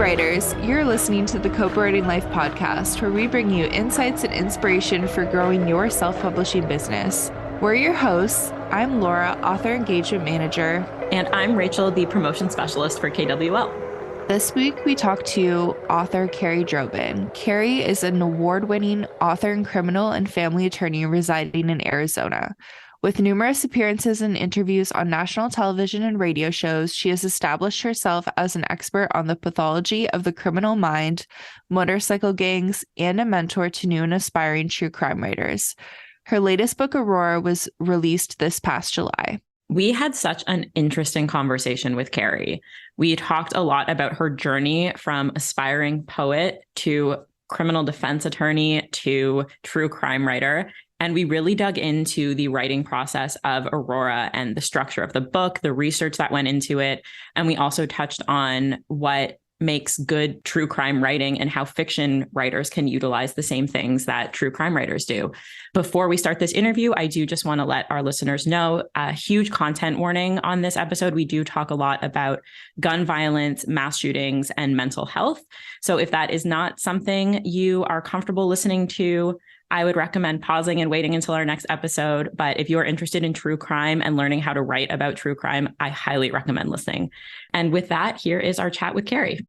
writers, you're listening to the Kobo Writing Life podcast, where we bring you insights and inspiration for growing your self-publishing business. We're your hosts. I'm Laura, Author Engagement Manager. And I'm Rachel, the Promotion Specialist for KWL. This week, we talked to author Kerrie Droban. Kerrie is an award-winning author and criminal and family attorney residing in Arizona. With numerous appearances and interviews on national television and radio shows, she has established herself as an expert on the pathology of the criminal mind, motorcycle gangs, and a mentor to new and aspiring true crime writers. Her latest book, Aurora, was released this past July. We had such an interesting conversation with Kerrie. We talked a lot about her journey from aspiring poet to criminal defense attorney to true crime writer. And we really dug into the writing process of Aurora and the structure of the book, the research that went into it. And we also touched on what makes good true crime writing and how fiction writers can utilize the same things that true crime writers do. Before we start this interview, I do just want to let our listeners know a huge content warning on this episode. We do talk a lot about gun violence, mass shootings, and mental health. So if that is not something you are comfortable listening to, I would recommend pausing and waiting until our next episode. But if you are interested in true crime and learning how to write about true crime, I highly recommend listening. And with that, here is our chat with Kerrie.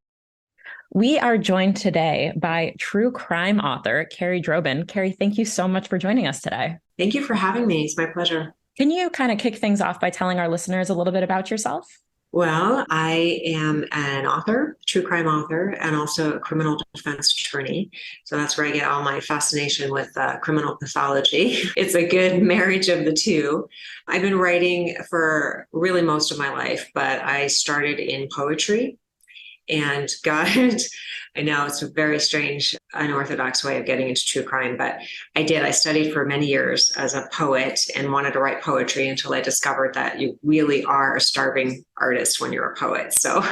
We are joined today by true crime author Kerrie Droban. Kerrie, thank you so much for joining us today. Thank you for having me. It's my pleasure. Can you kind of kick things off by telling our listeners a little bit about yourself? Well, I am an author, true crime author, and also a criminal defense attorney. So that's where I get all my fascination with criminal pathology. It's a good marriage of the two. I've been writing for really most of my life, but I started in poetry and got I know it's a very strange, unorthodox way of getting into true crime, but I did. I studied for many years as a poet and wanted to write poetry until I discovered that you really are a starving artist when you're a poet. So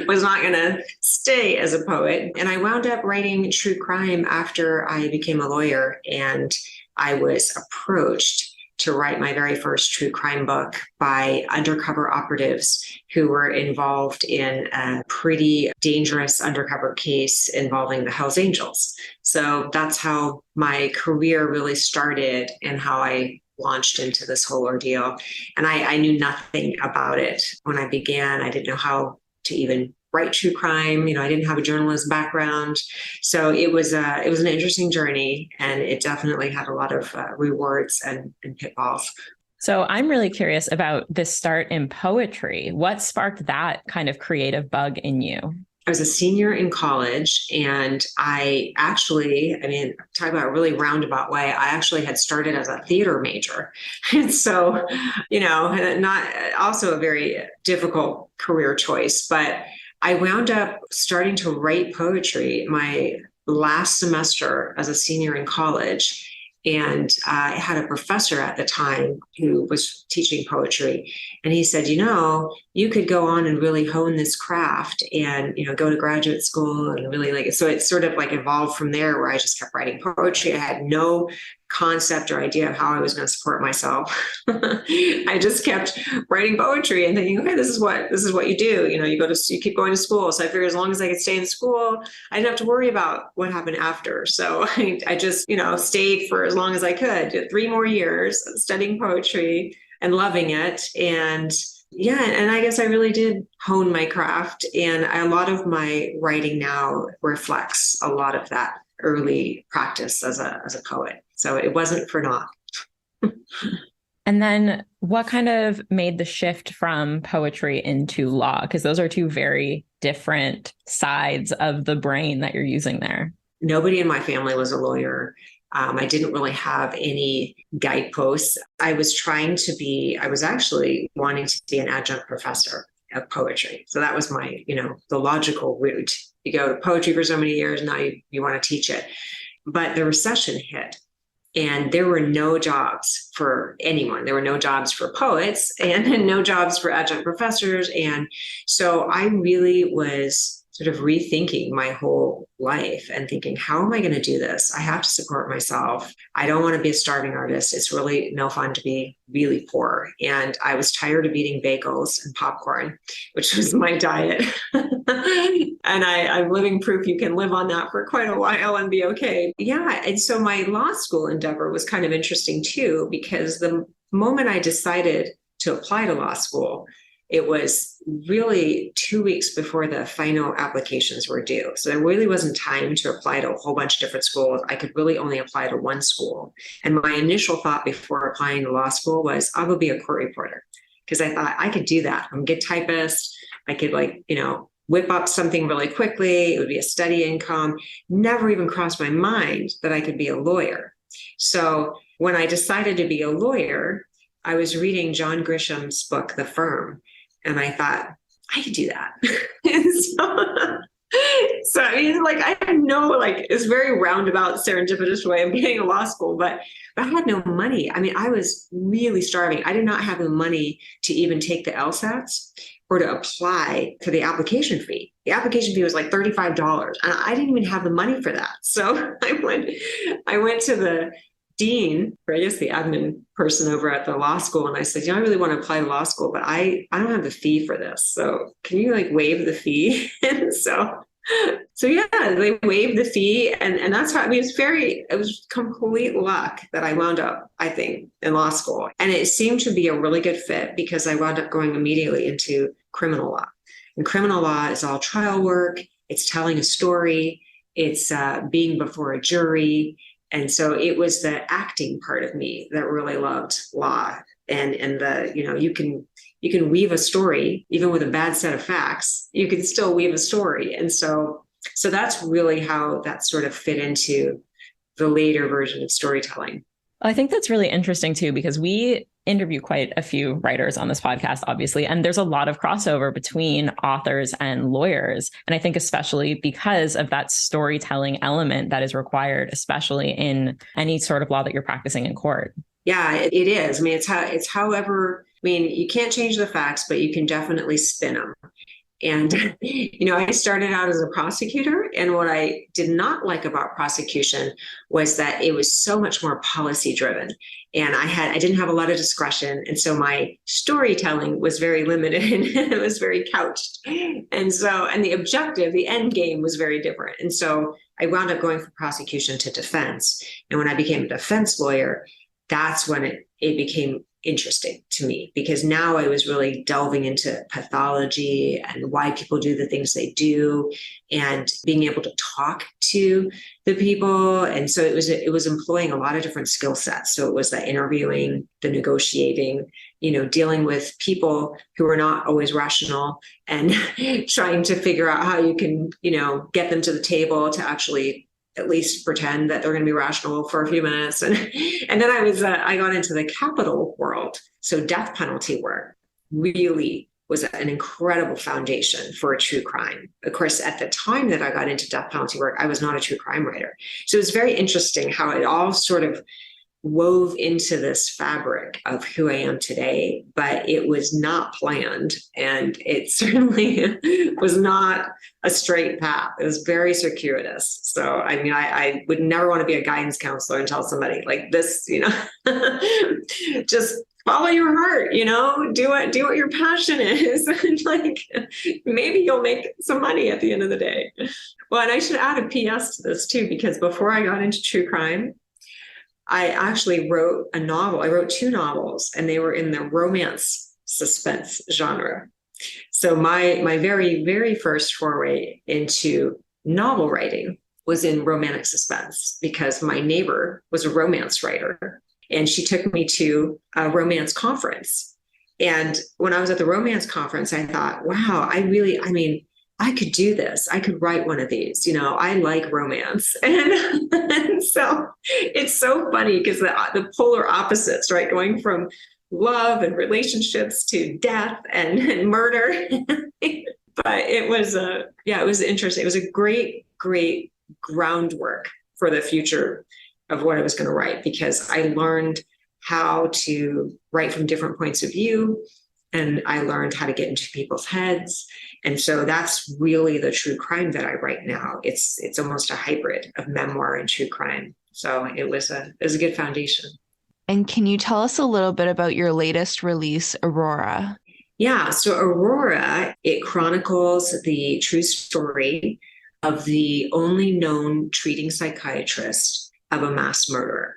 was not going to stay as a poet. And I wound up writing true crime after I became a lawyer, and I was approached to write my very first true crime book by undercover operatives who were involved in a pretty dangerous undercover case involving the Hells Angels. So that's how my career really started and how I launched into this whole ordeal. And I knew nothing about it when I began. I didn't know how to even write true crime. I didn't have a journalist background. So it was an interesting journey, and it definitely had a lot of rewards and pitfalls. So I'm really curious about this start in poetry. What sparked that kind of creative bug in you? I was a senior in college, and I actually, talk about a really roundabout way, I actually had started as a theater major. And so, not also a very difficult career choice, but I wound up starting to write poetry my last semester as a senior in college. And I had a professor at the time who was teaching poetry. And he said, you could go on and really hone this craft and, go to graduate school and really like it. So it sort of like evolved from there, where I just kept writing poetry. I had no concept or idea of how I was going to support myself. I just kept writing poetry and thinking, okay, this is what you do. You keep going to school. So I figured as long as I could stay in school, I didn't have to worry about what happened after. So I just, stayed for as long as I could, 3 more years studying poetry and loving it. And and I guess I really did hone my craft, and a lot of my writing now reflects a lot of that early practice as a poet. So it wasn't for naught. And then what kind of made the shift from poetry into law? Because those are two very different sides of the brain that you're using there. Nobody in my family was a lawyer. I didn't really have any guideposts. I was actually wanting to be an adjunct professor of poetry. So that was my, the logical route. You go to poetry for so many years, now you want to teach it. But the recession hit, and there were no jobs for anyone. There were no jobs for poets and no jobs for adjunct professors. And so I really was sort of rethinking my whole life and thinking, how am I going to do this? I have to support myself. I don't want to be a starving artist. It's really no fun to be really poor. And I was tired of eating bagels and popcorn, which was my diet. And I'm living proof you can live on that for quite a while and be okay. Yeah. And so my law school endeavor was kind of interesting too, because the moment I decided to apply to law school, it was really 2 weeks before the final applications were due. So there really wasn't time to apply to a whole bunch of different schools. I could really only apply to one school. And my initial thought before applying to law school was, I'll go be a court reporter. Because I thought I could do that. I'm a good typist. I could whip up something really quickly. It would be a steady income. Never even crossed my mind that I could be a lawyer. So when I decided to be a lawyer, I was reading John Grisham's book, The Firm. And I thought, I could do that. so I mean, I had no, it's very roundabout, serendipitous way of getting to law school, but I had no money. I mean, I was really starving. I did not have the money to even take the LSATs or to apply for the application fee. The application fee was like $35, and I didn't even have the money for that. So I went to the dean, or I guess the admin person over at the law school. And I said, I really want to apply to law school, but I don't have the fee for this. So can you waive the fee? And so yeah, they waived the fee. And that's how, it was complete luck that I wound up, I think, in law school. And it seemed to be a really good fit because I wound up going immediately into criminal law. And criminal law is all trial work. It's telling a story. It's being before a jury. And so it was the acting part of me that really loved law, and the, you can weave a story, even with a bad set of facts, you can still weave a story. And so that's really how that sort of fit into the later version of storytelling. I think that's really interesting too, because we interview quite a few writers on this podcast, obviously, and there's a lot of crossover between authors and lawyers. And I think especially because of that storytelling element that is required, especially in any sort of law that you're practicing in court. Yeah, it is. I mean, it's however, you can't change the facts, but you can definitely spin them. And, I started out as a prosecutor, and what I did not like about prosecution was that it was so much more policy driven, and I didn't have a lot of discretion. And so my storytelling was very limited and it was very couched. And the objective, the end game was very different. And so I wound up going from prosecution to defense. And when I became a defense lawyer, that's when it became interesting to me, because now I was really delving into pathology and why people do the things they do and being able to talk to the people. And so it was employing a lot of different skill sets. So it was the interviewing, the negotiating, dealing with people who are not always rational and trying to figure out how you can, get them to the table to actually at least pretend that they're going to be rational for a few minutes. And then I got into the capital world. So death penalty work really was an incredible foundation for a true crime. Of course, at the time that I got into death penalty work, I was not a true crime writer. So it was very interesting how it all sort of wove into this fabric of who I am today, but it was not planned. And it certainly was not a straight path. It was very circuitous. So, I would never want to be a guidance counselor and tell somebody like this, just follow your heart, do what your passion is. And maybe you'll make some money at the end of the day. Well, and I should add a PS to this too, because before I got into true crime, I actually wrote a novel. I wrote 2 novels, and they were in the romance suspense genre. So my very, very first foray into novel writing was in romantic suspense, because my neighbor was a romance writer, and she took me to a romance conference. And when I was at the romance conference, I thought, wow, I could do this. I could write one of these. I like romance. And so it's so funny because the polar opposites, right? Going from love and relationships to death and murder. But it was it was interesting. It was a great, great groundwork for the future of what I was going to write, because I learned how to write from different points of view. and I learned how to get into people's heads. And so that's really the true crime that I write now. It's almost a hybrid of memoir and true crime. So it was a good foundation. And can you tell us a little bit about your latest release, Aurora? Yeah, so Aurora, it chronicles the true story of the only known treating psychiatrist of a mass murderer.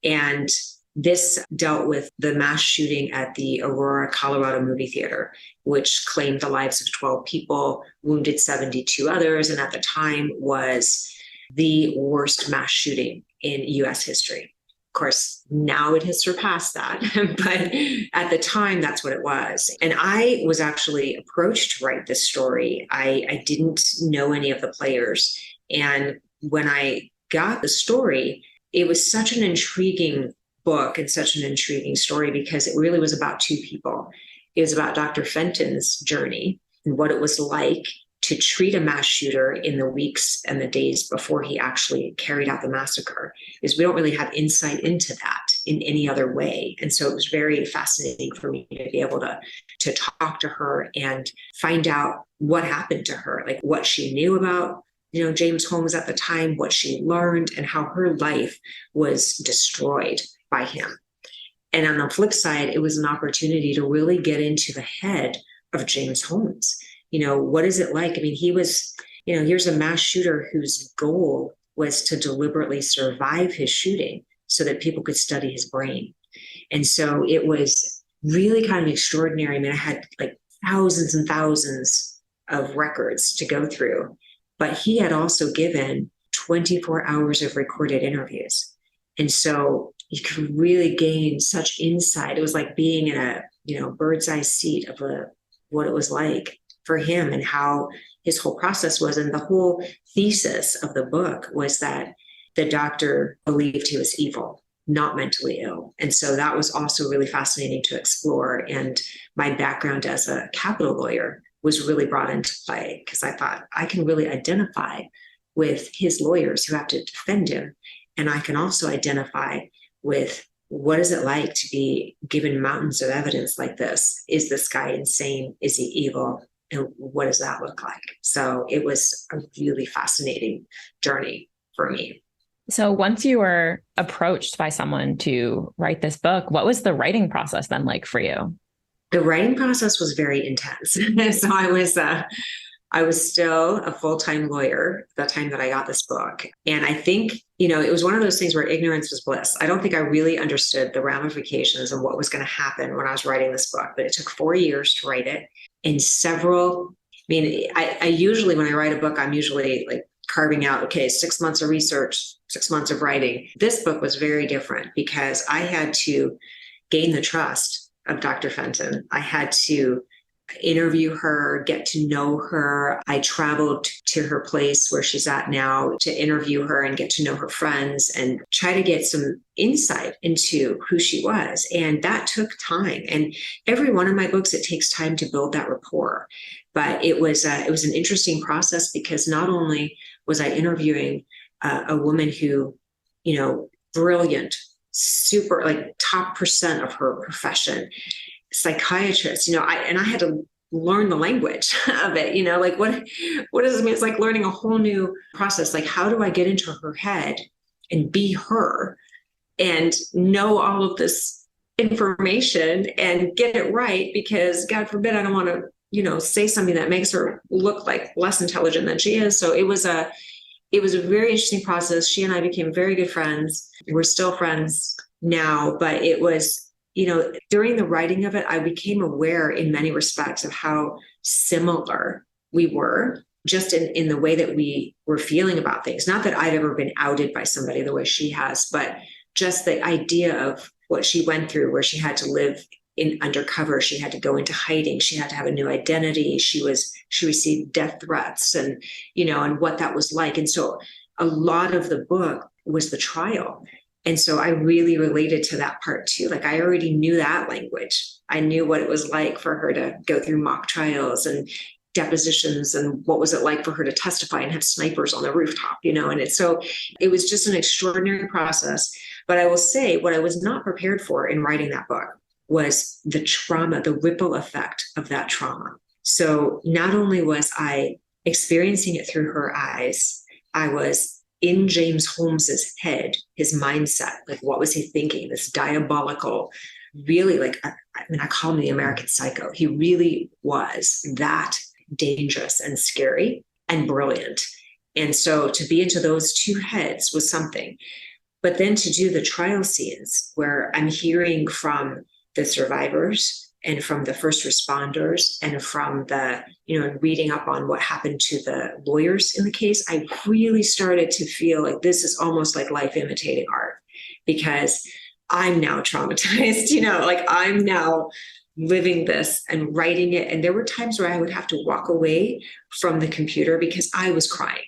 And this dealt with the mass shooting at the Aurora, Colorado movie theater, which claimed the lives of 12 people, wounded 72 others, and at the time was the worst mass shooting in US history. Of course, now it has surpassed that, but at the time, that's what it was. And I was actually approached to write this story. I didn't know any of the players. And when I got the story, it was such an intriguing book and such an intriguing story because it really was about two people. It was about Dr. Fenton's journey and what it was like to treat a mass shooter in the weeks and the days before he actually carried out the massacre, because we don't really have insight into that in any other way. And so it was very fascinating for me to be able to talk to her and find out what happened to her, like what she knew about, James Holmes at the time, what she learned, and how her life was destroyed by him. And on the flip side, it was an opportunity to really get into the head of James Holmes. What is it like? I mean, he was, here's a mass shooter whose goal was to deliberately survive his shooting so that people could study his brain. And so it was really kind of extraordinary. I mean, I had like thousands and thousands of records to go through, but he had also given 24 hours of recorded interviews. And so you could really gain such insight. It was like being in a, bird's eye seat of what it was like for him and how his whole process was. And the whole thesis of the book was that the doctor believed he was evil, not mentally ill. And so that was also really fascinating to explore. And my background as a capital lawyer was really brought into play because I thought I can really identify with his lawyers who have to defend him. And I can also identify with what is it like to be given mountains of evidence like this? Is this guy insane? Is he evil? And what does that look like? So it was a really fascinating journey for me. So once you were approached by someone to write this book, what was the writing process then like for you? The writing process was very intense. So I was still a full-time lawyer at the time that I got this book. And I think, it was one of those things where ignorance was bliss. I don't think I really understood the ramifications of what was going to happen when I was writing this book, but it took 4 years to write it. And I usually, when I write a book, I'm usually like carving out, okay, 6 months of research, 6 months of writing. This book was very different because I had to gain the trust of Dr. Fenton. I had to interview her, get to know her. I traveled to her place where she's at now to interview her and get to know her friends and try to get some insight into who she was. And that took time. And every one of my books, it takes time to build that rapport. But it was an interesting process because not only was I interviewing a woman who, brilliant, super like top percent of her profession, psychiatrist, I had to learn the language of it, like what does it mean? It's like learning a whole new process. Like, how do I get into her head and be her and know all of this information and get it right? Because God forbid, I don't want to, say something that makes her look like less intelligent than she is. So it was a very interesting process. She and I became very good friends. We're still friends now, but it was, during the writing of it, I became aware in many respects of how similar we were just in the way that we were feeling about things. Not that I've ever been outed by somebody the way she has, but just the idea of what she went through, where she had to live in undercover. She had to go into hiding. She had to have a new identity. She received death threats and what that was like. And so a lot of the book was the trial. And so I really related to that part too. Like I already knew that language. I knew what it was like for her to go through mock trials and depositions and what was it like for her to testify and have snipers on the rooftop, and so it was just an extraordinary process. But I will say what I was not prepared for in writing that book was the trauma, the ripple effect of that trauma. So not only was I experiencing it through her eyes, I was in James Holmes's head, his mindset, like what was he thinking? This diabolical, really I call him the American Psycho. He really was that dangerous and scary and brilliant. And so to be into those two heads was something. But then to do the trial scenes where I'm hearing from the survivors and from the first responders and from the, reading up on what happened to the lawyers in the case, I really started to feel like this is almost like life imitating art, because I'm now traumatized, like I'm now living this and writing it. And there were times where I would have to walk away from the computer because I was crying.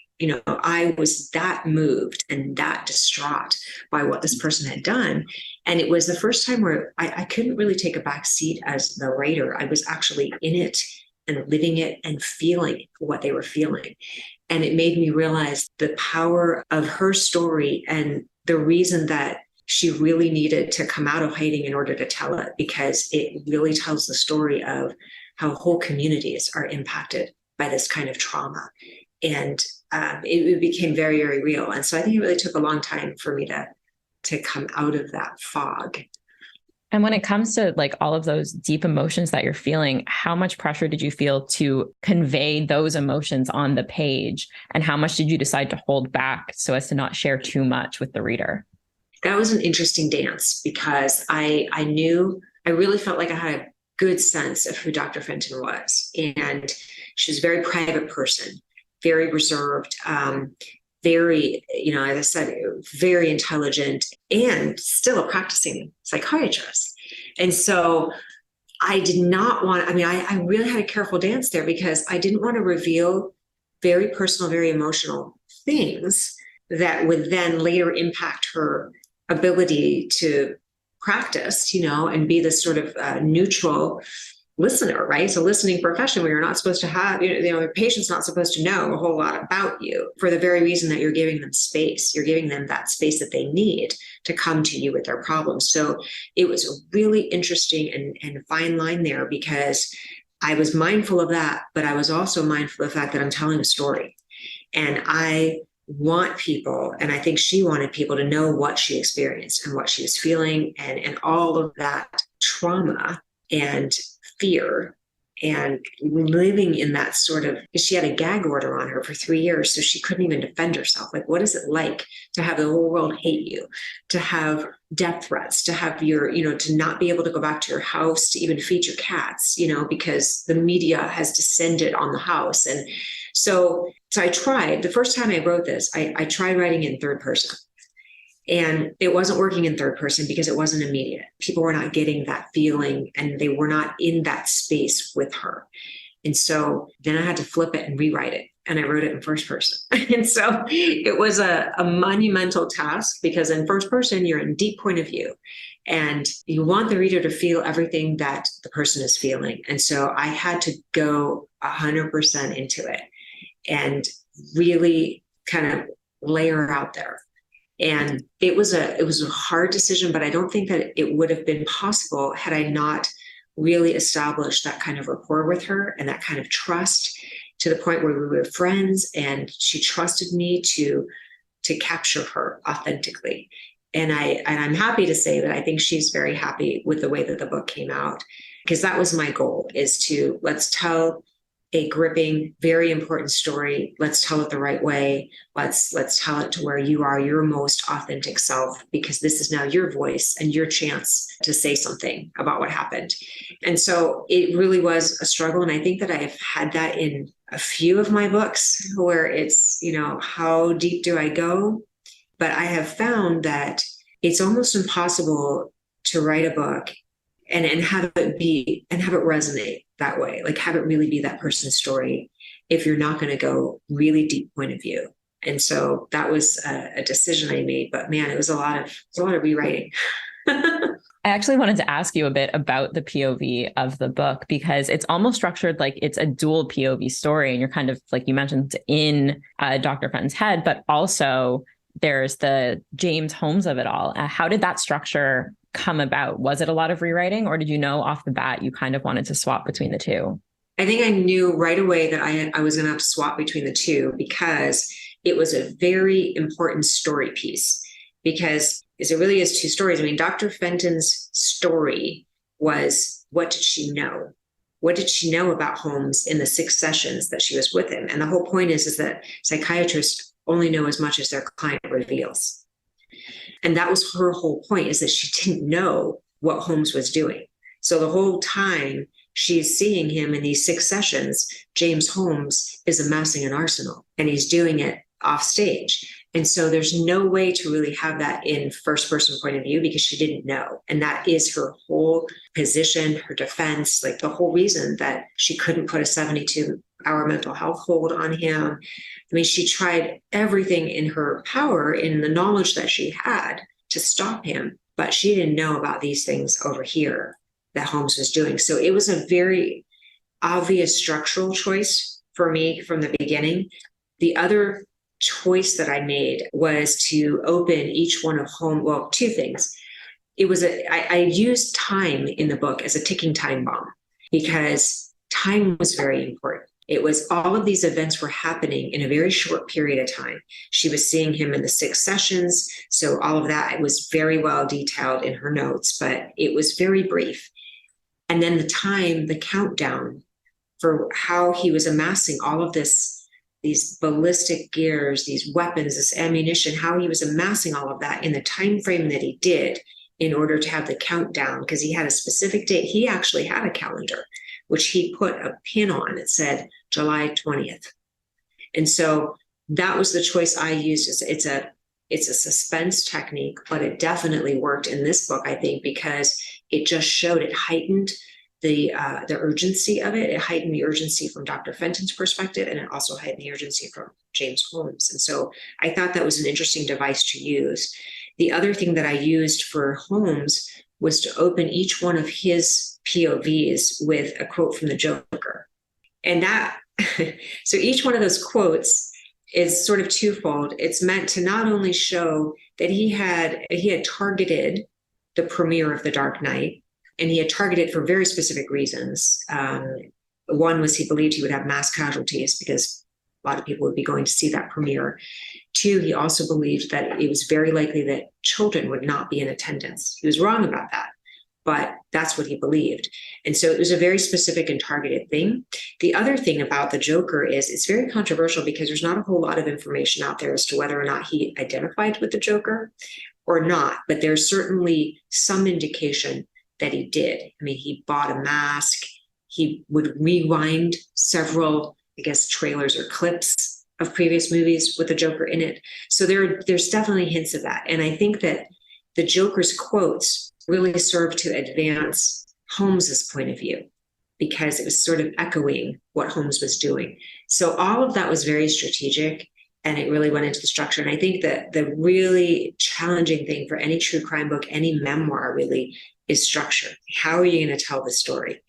I was that moved and that distraught by what this person had done. And it was the first time where I couldn't really take a back seat as the writer. I was actually in it and living it and feeling what they were feeling. And it made me realize the power of her story and the reason that she really needed to come out of hiding in order to tell it, because it really tells the story of how whole communities are impacted by this kind of trauma. And it became very, very real. And so I think it really took a long time for me to come out of that fog. And when it comes to like all of those deep emotions that you're feeling, how much pressure did you feel to convey those emotions on the page? And how much did you decide to hold back so as to not share too much with the reader? That was an interesting dance, because I really felt like I had a good sense of who Dr. Fenton was. And she was a very private person, very reserved, very, as I said, very intelligent, and still a practicing psychiatrist. And so I did not want, I really had a careful dance there, because I didn't want to reveal very personal, very emotional things that would then later impact her ability to practice, and be this sort of neutral listener, right? So listening profession where you're not supposed to have, the patient's not supposed to know a whole lot about you, for the very reason that you're giving them space. You're giving them that space that they need to come to you with their problems. So it was a really interesting and fine line there, because I was mindful of that, but I was also mindful of the fact that I'm telling a story. And I want people, and I think she wanted people to know what she experienced and what she was feeling, and all of that trauma and fear and living in that sort of, she had a gag order on her for 3 years, so she couldn't even defend herself. Like, what is it like to have the whole world hate you, to have death threats, to have your, to not be able to go back to your house, to even feed your cats, because the media has descended on the house. And so I tried, the first time I wrote this, I tried writing in third person. And it wasn't working in third person because it wasn't immediate. People were not getting that feeling, and they were not in that space with her. And so then I had to flip it and rewrite it. And I wrote it in first person. And so it was a monumental task, because in first person, you're in deep point of view, and you want the reader to feel everything that the person is feeling. And so I had to go 100% into it and really kind of layer out there. And it was a hard decision, but I don't think that it would have been possible had I not really established that kind of rapport with her and that kind of trust, to the point where we were friends and she trusted me to capture her authentically. And I'm happy to say that I think she's very happy with the way that the book came out, because that was my goal, is to let's tell a gripping, very important story. Let's tell it the right way. Let's tell it to where you are your most authentic self, because this is now your voice and your chance to say something about what happened. And so it really was a struggle. And I think that I've had that in a few of my books, where it's, how deep do I go? But I have found that it's almost impossible to write a book and have it resonate that way, like have it really be that person's story, if you're not going to go really deep point of view. And so that was a decision I made, but man, it was a lot of rewriting. I actually wanted to ask you a bit about the POV of the book, because it's almost structured like it's a dual POV story. And you're kind of, like you mentioned, in Dr. Fenton's head, but also there's the James Holmes of it all. How did that structure come about? Was it a lot of rewriting, or did you know off the bat you kind of wanted to swap between the two? I think I knew right away that I was going to have to swap between the two because it was a very important story piece. Because it really is two stories. I mean, Dr. Fenton's story was, what did she know? What did she know about Holmes in the 6 sessions that she was with him? And the whole point is that psychiatrists only know as much as their client reveals. And that was her whole point, is that she didn't know what Holmes was doing. So the whole time she's seeing him in these 6 sessions, James Holmes is amassing an arsenal, and he's doing it off stage. And so there's no way to really have that in first person point of view because she didn't know. And that is her whole position, her defense, like the whole reason that she couldn't put a 72-hour mental health hold on him. I mean, she tried everything in her power, in the knowledge that she had, to stop him, but she didn't know about these things over here that Holmes was doing. So it was a very obvious structural choice for me from the beginning. The other choice that I made was to open each one of Holmes. Well, 2 things. It was I used time in the book as a ticking time bomb because time was very important. It was all of these events were happening in a very short period of time. She was seeing him in the 6 sessions. So all of that was very well detailed in her notes, but it was very brief. And then the countdown for how he was amassing all of these ballistic gears, these weapons, this ammunition, how he was amassing all of that in the time frame that he did in order to have the countdown, because he had a specific date. He actually had a calendar, which he put a pin on that said July 20th. And so that was the choice I used. It's a suspense technique, but it definitely worked in this book, I think, because it just showed, it heightened the urgency of it. It heightened the urgency from Dr. Fenton's perspective, and it also heightened the urgency from James Holmes. And so I thought that was an interesting device to use. The other thing that I used for Holmes was to open each one of his POVs with a quote from the Joker. And that, so each one of those quotes is sort of twofold. It's meant to not only show that he had targeted the premiere of The Dark Knight, and he had targeted for very specific reasons. One was he believed he would have mass casualties because a lot of people would be going to see that premiere. 2, he also believed that it was very likely that children would not be in attendance. He was wrong about that, but that's what he believed. And so it was a very specific and targeted thing. The other thing about the Joker is it's very controversial because there's not a whole lot of information out there as to whether or not he identified with the Joker or not, but there's certainly some indication that he did. I mean, he bought a mask. He would rewind several, I guess, trailers or clips of previous movies with the Joker in it. So there's definitely hints of that. And I think that the Joker's quotes really served to advance Holmes's point of view because it was sort of echoing what Holmes was doing. So all of that was very strategic, and it really went into the structure. And I think that the really challenging thing for any true crime book, any memoir really, is structure. How are you going to tell the story?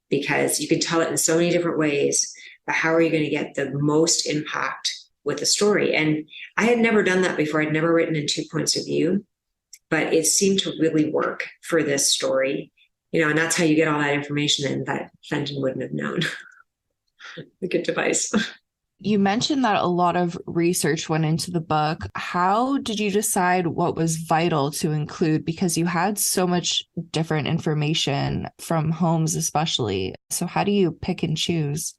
Because you can tell it in so many different ways, but how are you going to get the most impact with the story? And I had never done that before. I'd never written in 2 points of view, but it seemed to really work for this story. And that's how you get all that information in that Fenton wouldn't have known. A good device. You mentioned that a lot of research went into the book. How did you decide what was vital to include? Because you had so much different information from Holmes, especially. So how do you pick and choose?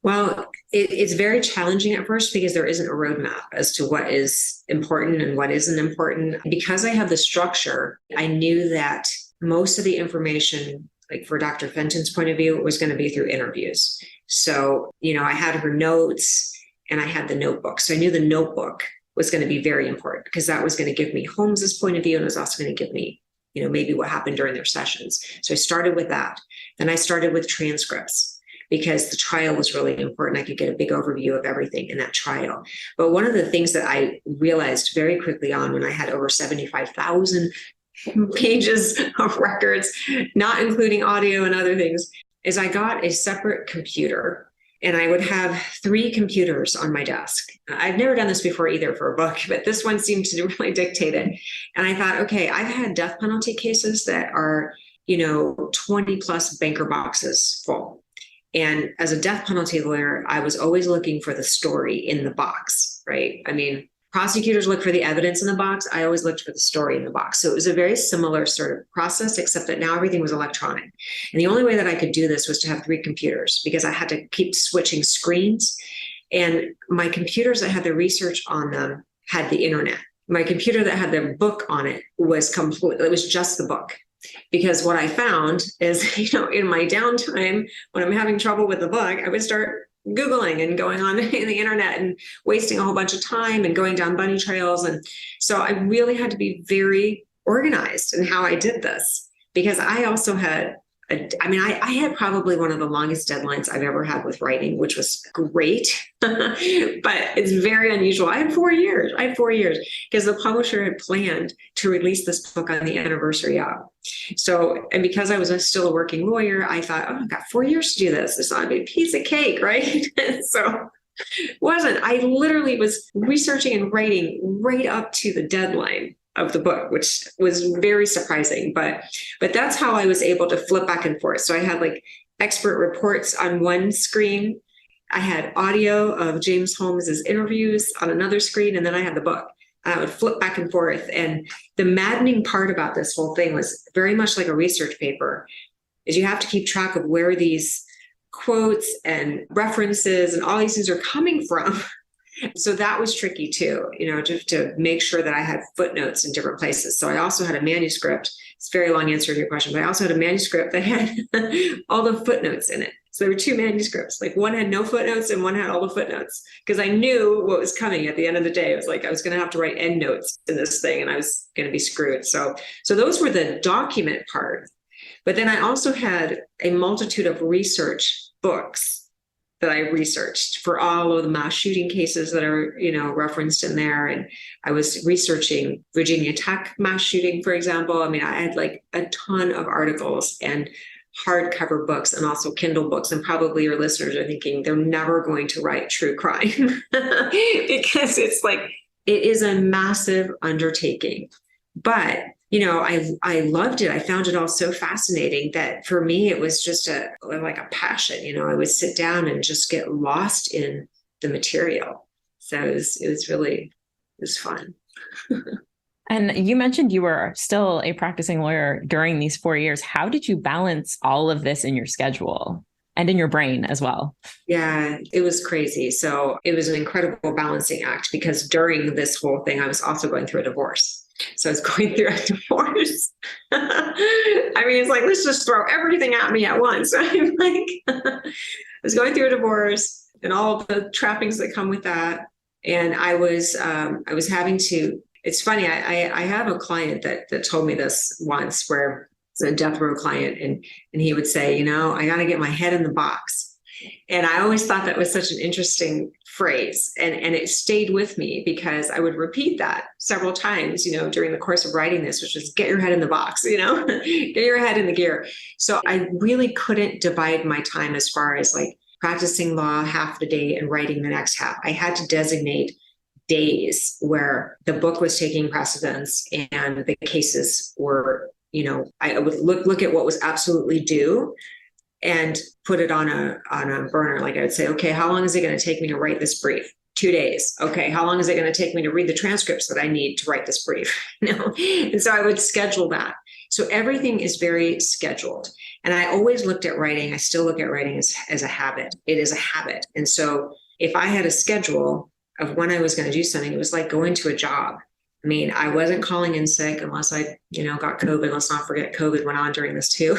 Well, it's very challenging at first because there isn't a roadmap as to what is important and what isn't important. Because I have the structure, I knew that most of the information, like for Dr. Fenton's point of view, was going to be through interviews. So, I had her notes and I had the notebook. So I knew the notebook was going to be very important because that was going to give me Holmes's point of view, and it was also going to give me, maybe what happened during their sessions. So I started with that. Then I started with transcripts because the trial was really important. I could get a big overview of everything in that trial. But one of the things that I realized very quickly on when I had over 75,000 pages of records, not including audio and other things, is I got a separate computer. And I would have 3 computers on my desk. I've never done this before either for a book, but this one seemed to really dictate it. And I thought, okay, I've had death penalty cases that are, 20 plus banker boxes full. And as a death penalty lawyer, I was always looking for the story in the box, right? I mean, prosecutors look for the evidence in the box. I always looked for the story in the box. So it was a very similar sort of process, except that now everything was electronic. And the only way that I could do this was to have 3 computers because I had to keep switching screens. And my computers that had the research on them had the internet. My computer that had the book on it was it was just the book. Because what I found is, in my downtime, when I'm having trouble with the book, I would start Googling and going on the internet and wasting a whole bunch of time and going down bunny trails. And so I really had to be very organized in how I did this, because I also had, I had probably one of the longest deadlines I've ever had with writing, which was great, but it's very unusual. I had 4 years because the publisher had planned to release this book on the anniversary of. So, and because I was still a working lawyer, I thought, oh, I've got 4 years to do this. It's not a piece of cake, right? So it wasn't. I literally was researching and writing right up to the deadline of the book, which was very surprising. But that's how I was able to flip back and forth. So I had like expert reports on one screen. I had audio of James Holmes's interviews on another screen, and then I had the book. I would flip back and forth. And the maddening part about this whole thing was very much like a research paper, is you have to keep track of where these quotes and references and all these things are coming from. So that was tricky too, just to make sure that I had footnotes in different places. So I also had a manuscript. It's a very long answer to your question, but I also had a manuscript that had all the footnotes in it. So there were 2 manuscripts, like one had no footnotes and one had all the footnotes, because I knew what was coming at the end of the day. It was like I was going to have to write endnotes in this thing and I was going to be screwed. So those were the document part. But then I also had a multitude of research books that I researched for all of the mass shooting cases that are, referenced in there. And I was researching Virginia Tech mass shooting, for example. I mean, I had like a ton of articles and hardcover books and also Kindle books. And probably your listeners are thinking they're never going to write true crime because it's like, it is a massive undertaking. But I loved it. I found it all so fascinating that for me, it was just like a passion. I would sit down and just get lost in the material. So it was fun. And you mentioned you were still a practicing lawyer during these 4 years. How did you balance all of this in your schedule and in your brain as well? Yeah, it was crazy. So it was an incredible balancing act, because during this whole thing, I was also going through a divorce. So I was going through a divorce. I mean, it's like, let's just throw everything at me at once. I'm like, I was going through a divorce and all of the trappings that come with that. And I was having to, it's funny, I have a client that told me this once, where it's a death row client, and he would say, I got to get my head in the box. And I always thought that was such an interesting phrase. And it stayed with me because I would repeat that several times, during the course of writing this, which is get your head in the box, get your head in the gear. So I really couldn't divide my time as far as like practicing law half the day and writing the next half. I had to designate days where the book was taking precedence and the cases were, I would look at what was absolutely due and put it on a burner. Like I would say, okay, how long is it going to take me to write this brief? 2 days. Okay, how long is it going to take me to read the transcripts that I need to write this brief? And so I would schedule that. So everything is very scheduled. And I always looked at writing. I still look at writing as a habit. It is a habit. And so if I had a schedule of when I was going to do something, it was like going to a job. I mean, I wasn't calling in sick unless I, got COVID. Let's not forget COVID went on during this too.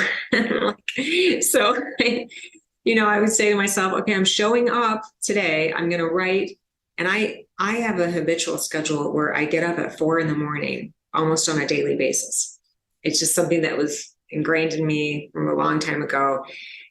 So, I would say to myself, okay, I'm showing up today. I'm going to write. And I have a habitual schedule where I get up at 4 a.m, almost on a daily basis. It's just something that was ingrained in me from a long time ago.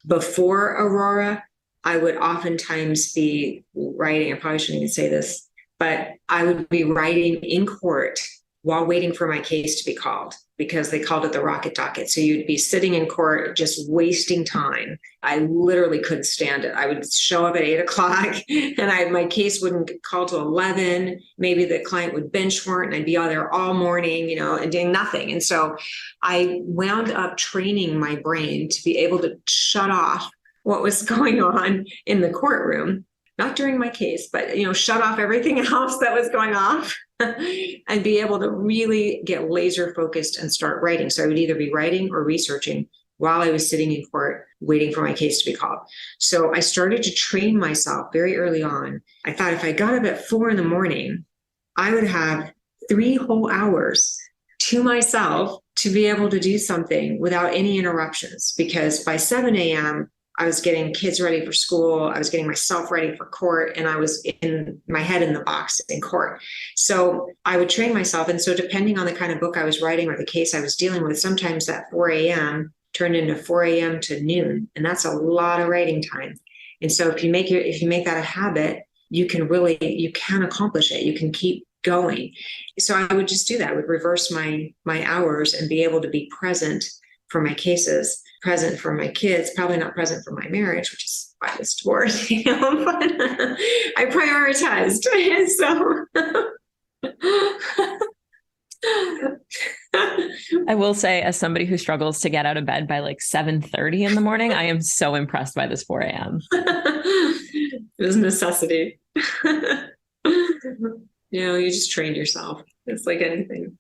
Before Aurora, I would oftentimes be writing. I probably shouldn't even say this, but I would be writing in court while waiting for my case to be called, because they called it the rocket docket. So you'd be sitting in court just wasting time. I literally couldn't stand it. I would show up at 8 o'clock and my case wouldn't get called till 11. Maybe the client would bench warrant and I'd be out there all morning, and doing nothing. And so I wound up training my brain to be able to shut off what was going on in the courtroom, not during my case, but, shut off everything else that was going off and be able to really get laser focused and start writing. So I would either be writing or researching while I was sitting in court, waiting for my case to be called. So I started to train myself very early on. I thought if I got up at 4 a.m, I would have 3 whole hours to myself to be able to do something without any interruptions, because by 7 a.m., I was getting kids ready for school. I was getting myself ready for court, and I was in my head in the box in court. So I would train myself. And so depending on the kind of book I was writing or the case I was dealing with, sometimes that 4 a.m. turned into 4 a.m. to noon. And that's a lot of writing time. And so if you make that a habit, you can accomplish it. You can keep going. So I would just do that. I would reverse my hours and be able to be present for my cases, present for my kids, probably not present for my marriage, which is why I was divorced, but I prioritized. So I will say, as somebody who struggles to get out of bed by like 7:30 in the morning, I am so impressed by this 4 a.m. It was a necessity. You just trained yourself. It's like anything.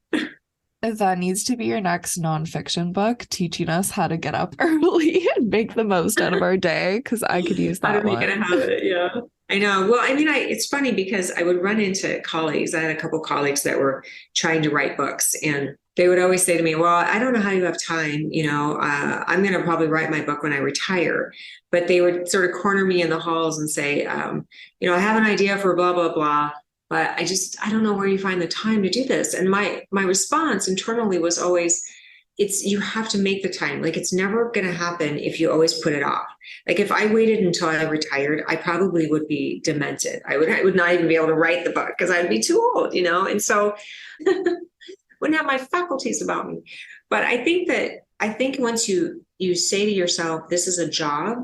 That needs to be your next nonfiction book, teaching us how to get up early and make the most out of our day, because I could use that How to make one. it a habit, yeah. I know. Well, it's funny because I would run into colleagues. I had a couple colleagues that were trying to write books, and they would always say to me, well, I don't know how you have time. I'm going to probably write my book when I retire. But they would sort of corner me in the halls and say, I have an idea for blah, blah, blah. But I don't know where you find the time to do this. And my response internally was always, you have to make the time. Like, it's never going to happen if you always put it off. Like, if I waited until I retired, I probably would be demented. I would not even be able to write the book because I'd be too old, and so wouldn't have my faculties about me. But I think once you say to yourself, this is a job.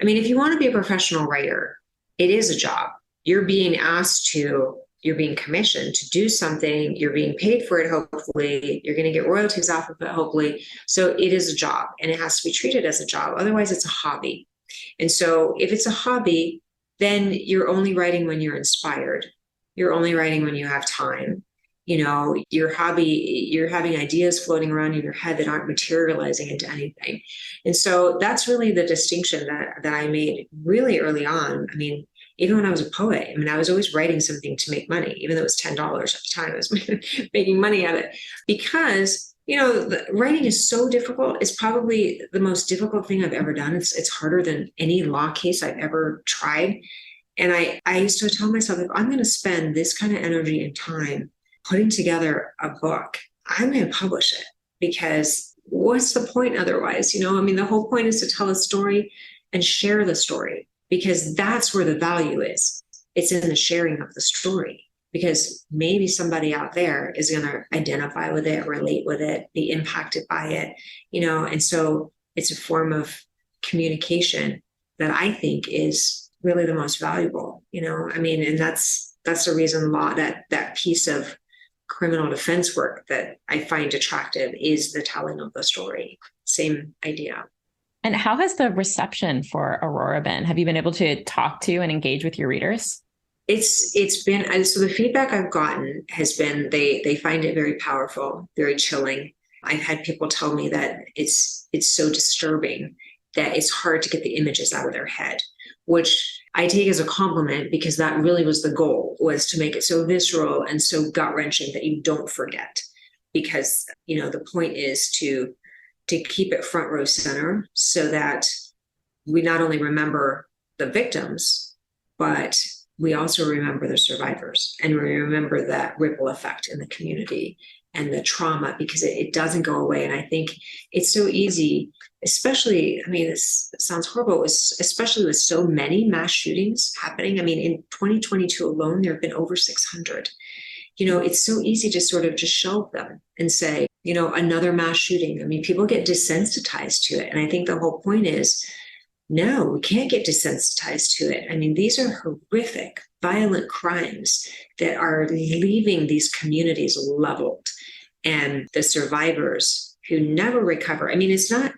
I mean, if you want to be a professional writer, it is a job. You're being commissioned to do something. You're being paid for it. Hopefully you're going to get royalties off of it. Hopefully. So it is a job, and it has to be treated as a job. Otherwise it's a hobby. And so if it's a hobby, then you're only writing when you're inspired. You're only writing when you have time. Your hobby, you're having ideas floating around in your head that aren't materializing into anything. And so that's really the distinction that I made really early on. I mean, even when I was a poet, I was always writing something to make money, even though it was $10 at the time. I was making money at it because, writing is so difficult. It's probably the most difficult thing I've ever done. It's harder than any law case I've ever tried. And I used to tell myself, if I'm going to spend this kind of energy and time putting together a book, I'm going to publish it, because what's the point otherwise? The whole point is to tell a story and share the story, because that's where the value is. It's in the sharing of the story, because maybe somebody out there is going to identify with it, relate with it, be impacted by it, and so it's a form of communication that I think is really the most valuable, and that's the reason that piece of criminal defense work that I find attractive is the telling of the story. Same idea. And how has the reception for Aurora been? Have you been able to talk to and engage with your readers? It's been, so the feedback I've gotten has been, they find it very powerful, very chilling. I've had people tell me that it's so disturbing that it's hard to get the images out of their head, which I take as a compliment, because that really was the goal, was to make it so visceral and so gut-wrenching that you don't forget. Because, the point is to keep it front row center so that we not only remember the victims, but we also remember the survivors, and we remember that ripple effect in the community and the trauma, because it doesn't go away. And I think it's so easy, especially, this sounds horrible, especially with so many mass shootings happening. In 2022 alone, there have been over 600. it's so easy to sort of just shelve them and say, another mass shooting. I mean, people get desensitized to it. And I think the whole point is, no, we can't get desensitized to it. I mean, these are horrific, violent crimes that are leaving these communities leveled. And the survivors who never recover. I mean, it's not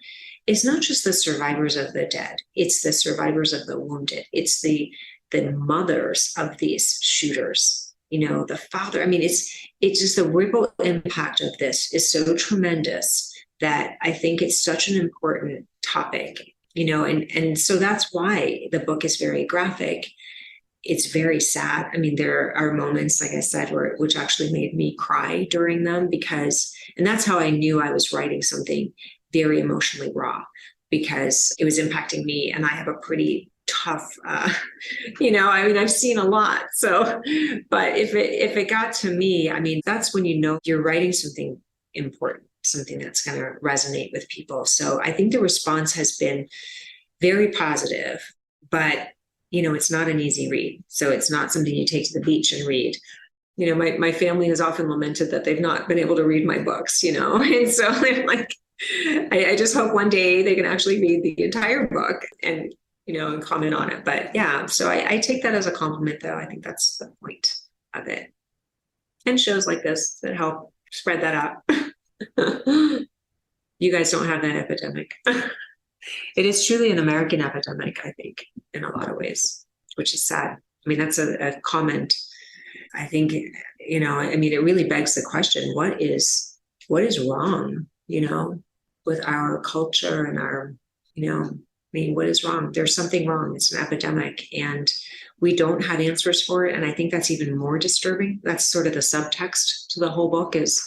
just the survivors of the dead, it's the survivors of the wounded. It's the mothers of these shooters, the father. I mean, it's just the ripple impact of this is so tremendous that I think it's such an important topic. And so that's why the book is very graphic. It's very sad. I mean, there are moments, like I said, which actually made me cry during them and that's how I knew I was writing something very emotionally raw, because it was impacting me. And I have a pretty tough, I mean, I've seen a lot. So, but if it got to me, I mean, that's when you're writing something important, something that's going to resonate with people. So I think the response has been very positive, but it's not an easy read. So it's not something you take to the beach and read. My family has often lamented that they've not been able to read my books, and so they're like, I just hope one day they can actually read the entire book and, and comment on it. But yeah, so I take that as a compliment, though. I think that's the point of it. And shows like this that help spread that out. You guys don't have that epidemic. It is truly an American epidemic, I think, in a lot of ways, which is sad. I mean, that's a comment. I think, I mean, it really begs the question, what is wrong, with our culture and our, I mean, what is wrong? There's something wrong. It's an epidemic and we don't have answers for it. And I think that's even more disturbing. That's sort of the subtext to the whole book is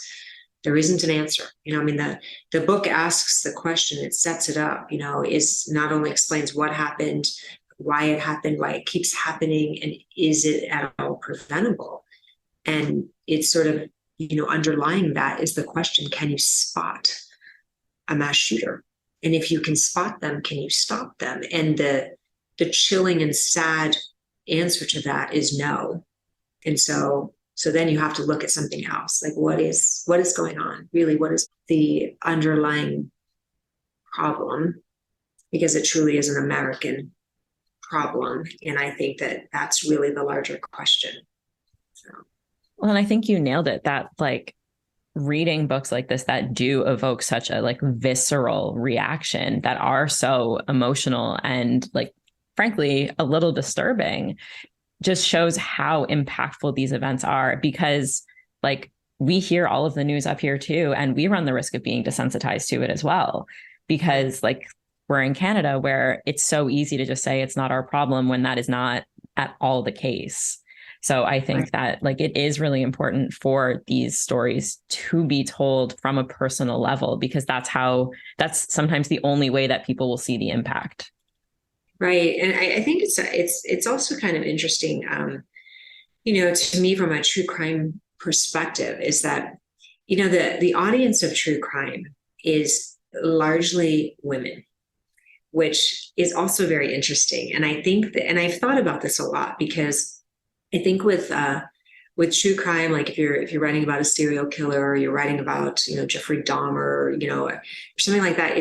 there isn't an answer. I mean, the book asks the question, it sets it up, is not only explains what happened, why it keeps happening, and is it at all preventable? And it's sort of, underlying that is the question, can you spot a mass shooter? And if you can spot them, can you stop them? And the chilling and sad answer to that is no. And so then you have to look at something else. Like what is going on? Really, what is the underlying problem? Because it truly is an American problem. And I think that that's really the larger question. So. Well, and I think you nailed it, that like reading books like this that do evoke such a like visceral reaction, that are so emotional and like, frankly, a little disturbing, just shows how impactful these events are, because like we hear all of the news up here too, and we run the risk of being desensitized to it as well, because like we're in Canada where it's so easy to just say it's not our problem when that is not at all the case. So I think that like it is really important for these stories to be told from a personal level, because that's sometimes the only way that people will see the impact. Right. And I think it's also kind of interesting, to me from a true crime perspective is that, the audience of true crime is largely women, which is also very interesting. And I think and I've thought about this a lot, because I think with true crime, like if you're writing about a serial killer, or you're writing about, Jeffrey Dahmer, or something like that,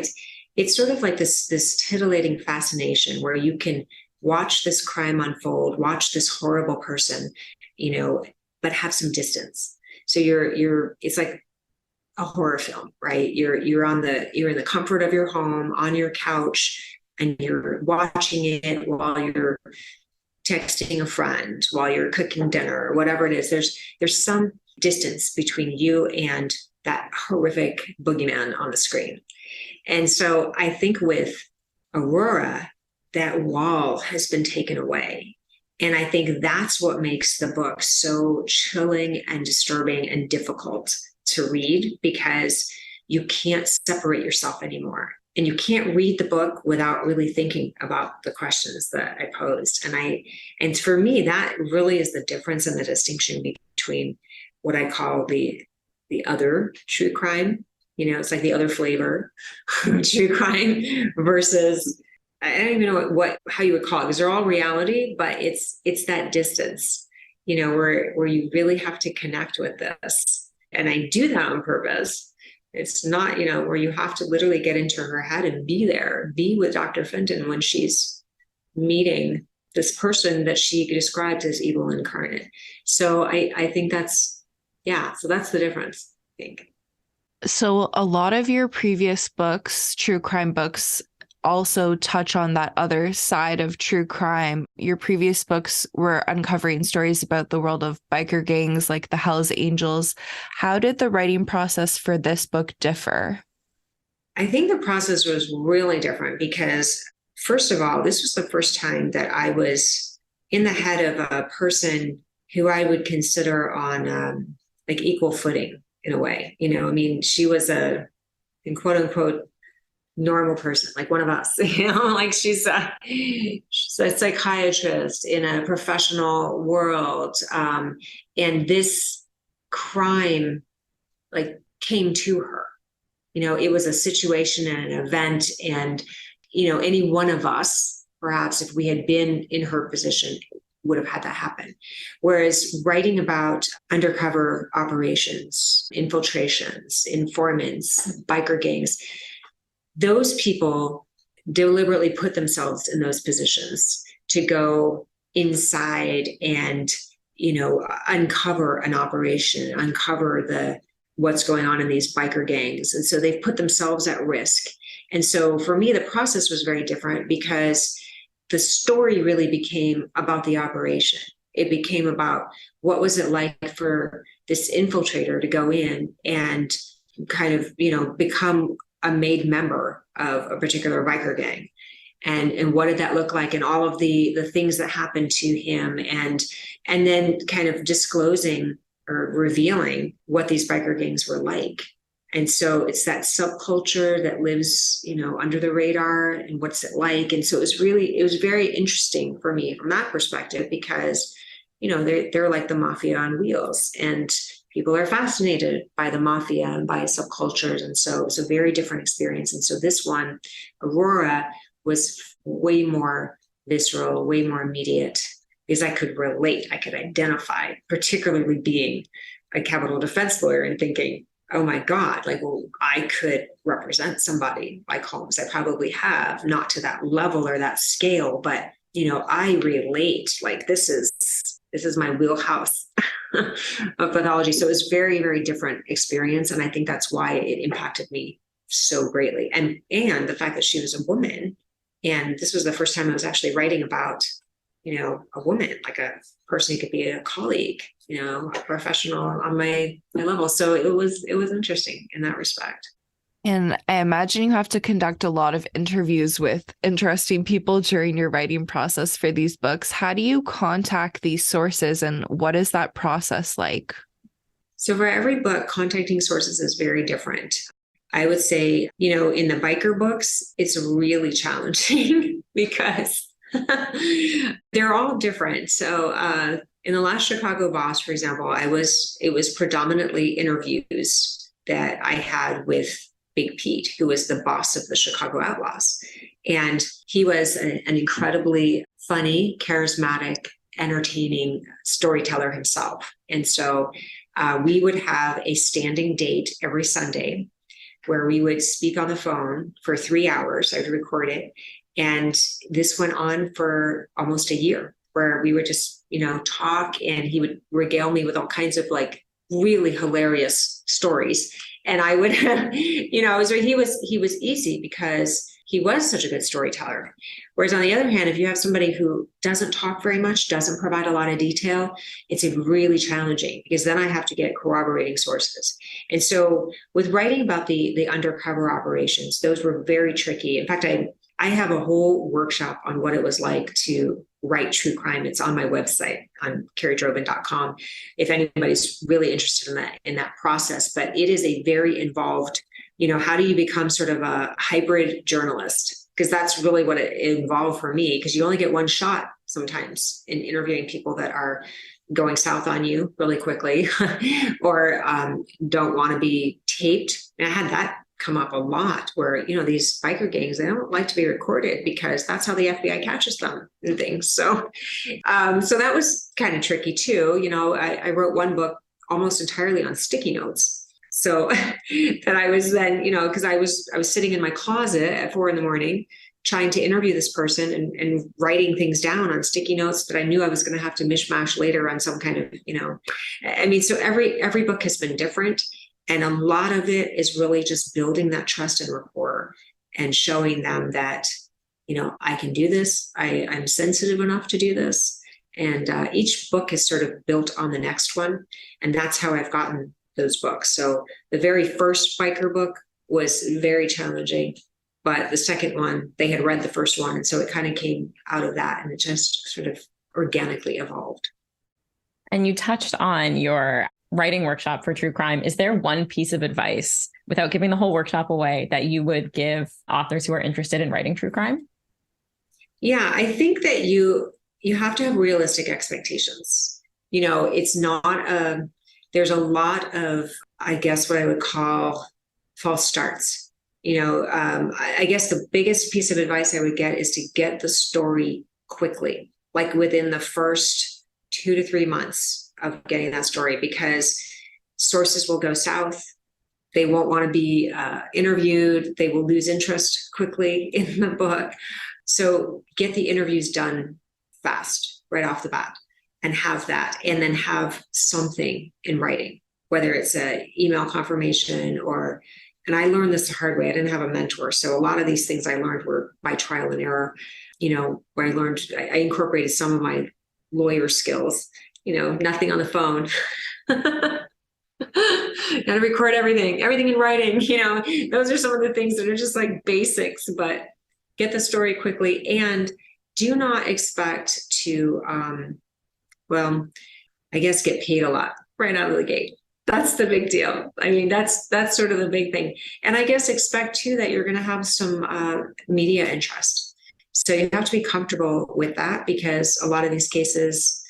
it's sort of like this titillating fascination where you can watch this crime unfold, watch this horrible person, but have some distance. So it's like a horror film, right? You're in the comfort of your home, on your couch, and you're watching it while you're texting a friend, while you're cooking dinner, or whatever it is. There's some distance between you and that horrific boogeyman on the screen. And so I think with Aurora, that wall has been taken away. And I think that's what makes the book so chilling and disturbing and difficult to read, because you can't separate yourself anymore. And you can't read the book without really thinking about the questions that I posed. And for me, that really is the difference and the distinction between what I call the other true crime. It's like the other flavor true crime versus, I don't even know how you would call it, because they're all reality, but it's that distance. where you really have to connect with this. And I do that on purpose. It's not, where you have to literally get into her head and be with Dr. Fenton when she's meeting this person that she described as evil incarnate. So I think so that's the difference, I think. So a lot of your previous books, true crime books, also touch on that other side of true crime. Your previous books were uncovering stories about the world of biker gangs like the Hells Angels. How did the writing process for this book differ? I think the process was really different because, first of all, this was the first time that I was in the head of a person who I would consider on like equal footing in a way. She was a quote unquote normal person, like one of us, like she's a psychiatrist in a professional world. And this crime like came to her, it was a situation and an event. And, any one of us, perhaps if we had been in her position, would have had that happen. Whereas writing about undercover operations, infiltrations, informants, biker gangs, those people deliberately put themselves in those positions to go inside and, uncover an operation, uncover what's going on in these biker gangs. And so they've put themselves at risk. And so for me, the process was very different because the story really became about the operation. It became about what was it like for this infiltrator to go in and kind of, become a made member of a particular biker gang. And what did that look like? And all of the things that happened to him and then kind of disclosing or revealing what these biker gangs were like. And so it's that subculture that lives, under the radar and what's it like. And so it was very interesting for me from that perspective because, they're like the mafia on wheels and people are fascinated by the mafia and by subcultures. And so it's a very different experience. And so this one, Aurora, was way more visceral, way more immediate because I could relate, I could identify, particularly being a capital defense lawyer and thinking, oh my God, I could represent somebody like Holmes. I probably have, not to that level or that scale, but, I relate, this is my wheelhouse of pathology. So it was very, very different experience. And I think that's why it impacted me so greatly. And the fact that she was a woman, and this was the first time I was actually writing about, a woman, like a person who could be a colleague, a professional on my level. So it was interesting in that respect. And I imagine you have to conduct a lot of interviews with interesting people during your writing process for these books. How do you contact these sources and what is that process like? So for every book, contacting sources is very different. I would say, in the biker books, it's really challenging because they're all different. So in the last Chicago Boss, for example, it was predominantly interviews that I had with Big Pete, who was the boss of the Chicago Outlaws. And he was an incredibly funny, charismatic, entertaining storyteller himself. And so we would have a standing date every Sunday where we would speak on the phone for 3 hours. I would record it. And this went on for almost a year where we would just, talk and he would regale me with all kinds of really hilarious stories. And I would, he was easy because he was such a good storyteller. Whereas on the other hand, if you have somebody who doesn't talk very much, doesn't provide a lot of detail, it's really challenging because then I have to get corroborating sources. And so with writing about the undercover operations, those were very tricky. In fact, I have a whole workshop on what it was like to write true crime. It's on my website on kerriedroban.com if anybody's really interested in that process. But it is a very involved, how do you become sort of a hybrid journalist? Because that's really what it involved for me, because you only get one shot sometimes in interviewing people that are going south on you really quickly or don't want to be taped. And I had that come up a lot where, these biker gangs, they don't like to be recorded because that's how the FBI catches them and things. So, so that was kind of tricky too. I wrote one book almost entirely on sticky notes. So that I was then, because I was sitting in my closet at 4 a.m. trying to interview this person and writing things down on sticky notes that I knew I was going to have to mishmash later on some kind of, so every book has been different. And a lot of it is really just building that trust and rapport and showing them that, I can do this. I'm sensitive enough to do this. And each book is sort of built on the next one. And that's how I've gotten those books. So the very first biker book was very challenging, but the second one, they had read the first one. And so it kind of came out of that, and it just sort of organically evolved. And you touched on your writing workshop for true crime. Is there one piece of advice, without giving the whole workshop away, that you would give authors who are interested in writing true crime? Yeah, I think that you have to have realistic expectations. It's not there's a lot of, I guess, what I would call false starts. I guess the biggest piece of advice I would get is to get the story quickly, like within the first 2 to 3 months of getting that story, because sources will go south. They won't want to be interviewed. They will lose interest quickly in the book. So get the interviews done fast, right off the bat, and have that, and then have something in writing, whether it's an email confirmation and I learned this the hard way. I didn't have a mentor. So a lot of these things I learned were by trial and error, where I incorporated some of my lawyer skills, nothing on the phone. Got to record everything in writing. Those are some of the things that are just like basics, but get the story quickly, and do not expect to, I guess, get paid a lot right out of the gate. That's the big deal. That's sort of the big thing. And I guess expect too that you're going to have some media interest. So you have to be comfortable with that, because a lot of these cases,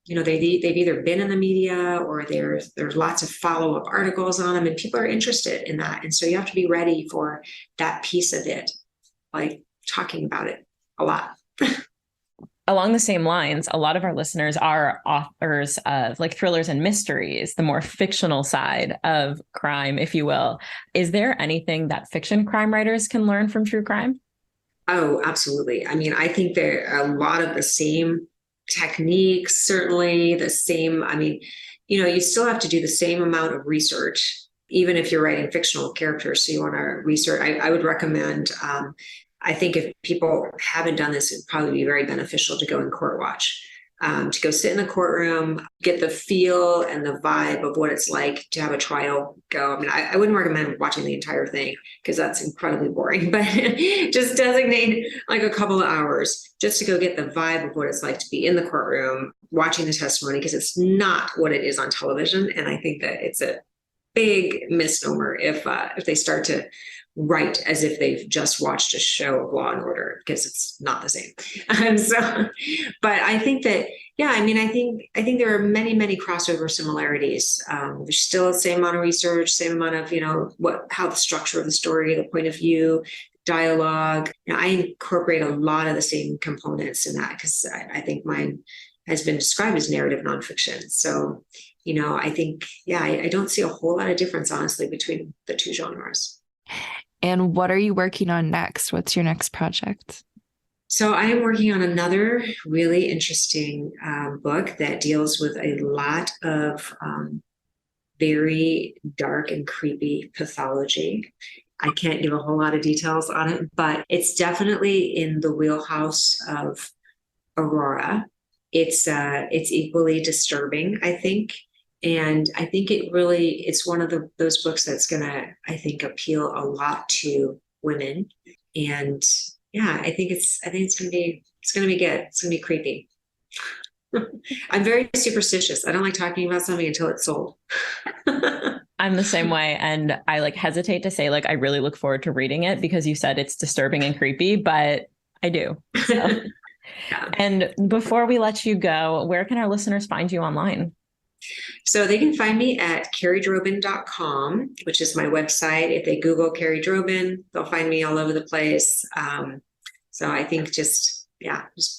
they've either been in the media or there's lots of follow-up articles on them, and people are interested in that. And so you have to be ready for that piece of it, like talking about it a lot. Along the same lines, a lot of our listeners are authors of like thrillers and mysteries, the more fictional side of crime, if you will. Is there anything that fiction crime writers can learn from true crime? Oh, absolutely. I think there are a lot of the same techniques, certainly the same. You still have to do the same amount of research, even if you're writing fictional characters. So you want to research. I would recommend, I think if people haven't done this, it'd probably be very beneficial to go and court watch, to go sit in the courtroom, get the feel and the vibe of what it's like to have a trial go. I wouldn't recommend watching the entire thing because that's incredibly boring, but just designate like a couple of hours just to go get the vibe of what it's like to be in the courtroom, watching the testimony, because it's not what it is on television. And I think that it's a big misnomer if they start to write as if they've just watched a show of Law and Order, because it's not the same. But I think that, I think there are many, many crossover similarities. There's still the same amount of research, same amount of, how the structure of the story, the point of view, dialogue. I incorporate a lot of the same components in that, because I think mine has been described as narrative nonfiction. So, I think, I don't see a whole lot of difference, honestly, between the two genres. And what are you working on next? What's your next project? So I am working on another really interesting book that deals with a lot of very dark and creepy pathology. I can't give a whole lot of details on it, but it's definitely in the wheelhouse of Aurora. It's equally disturbing, I think. And I think it's one of those books that's going to, I think, appeal a lot to women. And I think it's going to be good. It's going to be creepy. I'm very superstitious. I don't like talking about something until it's sold. I'm the same way. And I hesitate to say, I really look forward to reading it because you said it's disturbing and creepy, but I do. So. Yeah. And before we let you go, where can our listeners find you online? So they can find me at kerriedroban.com, which is my website. If they Google Kerrie Droban, they'll find me all over the place. So I think just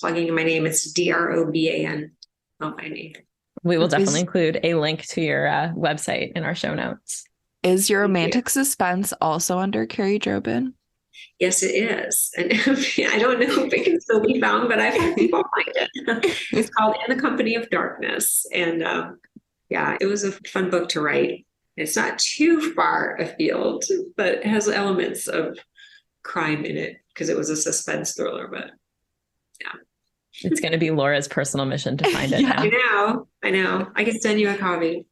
plugging in my name. It's Droban. They'll find me. We will definitely include a link to your website in our show notes. Is your romantic suspense also under Kerrie Droban? Yes, it is. And I don't know if it can still be found, but I've had people find it. It's called In the Company of Darkness. And it was a fun book to write. It's not too far afield, but it has elements of crime in it because it was a suspense thriller. But yeah. It's going to be Laura's personal mission to find it. I know. I can send you a copy.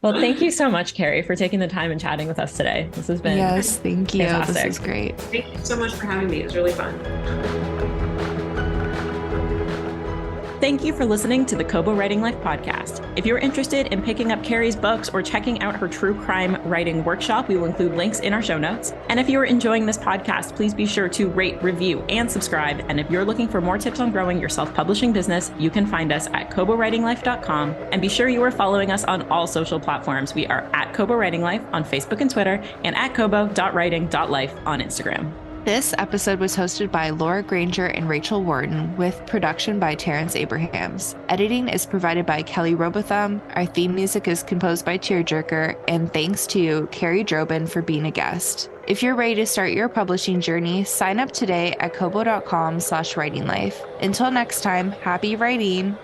Well, thank you so much, Kerrie, for taking the time and chatting with us today. This has been thank you. Fantastic. This is great. Thank you so much for having me. It was really fun. Thank you for listening to the Kobo Writing Life podcast. If you're interested in picking up Kerrie's books or checking out her true crime writing workshop, we will include links in our show notes. And if you are enjoying this podcast, please be sure to rate, review, and subscribe. And if you're looking for more tips on growing your self-publishing business, you can find us at kobowritinglife.com. And be sure you are following us on all social platforms. We are at Kobo Writing Life on Facebook and Twitter, and at kobo.writing.life on Instagram. This episode was hosted by Laura Granger and Rachel Wharton, with production by Terrence Abrahams. Editing is provided by Kelly Robotham. Our theme music is composed by Tearjerker, and thanks to Kerrie Droban for being a guest. If you're ready to start your publishing journey, sign up today at kobo.com/writinglife. Until next time, happy writing!